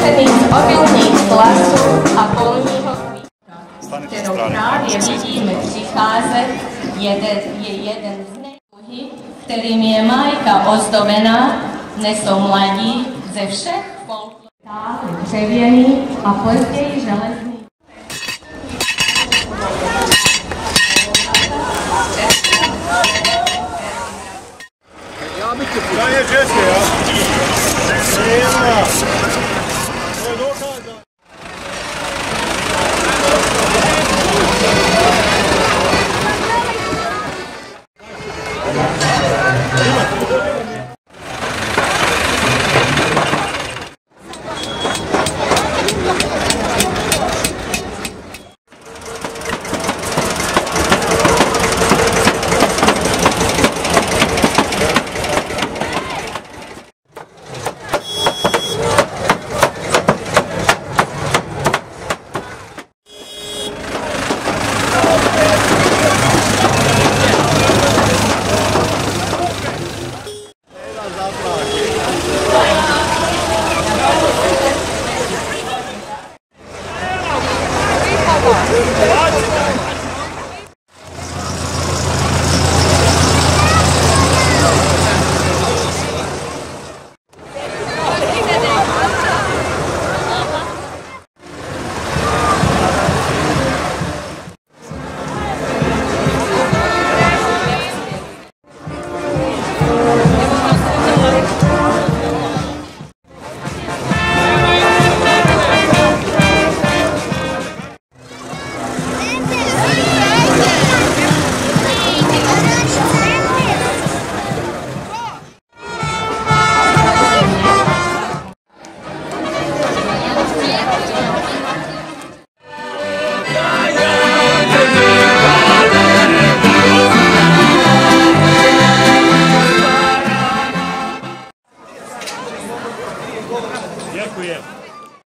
složený z obilných vlasů a polního kvítka, kterou právě vidíme přicházet, je jeden z nejúhy, kterým je Majka ozdobená, nesou mladí ze všech folklorů. Dřevěný a později železný. Ja bych ti da je české, ja? Nema. To je dokazano. Dziękuję.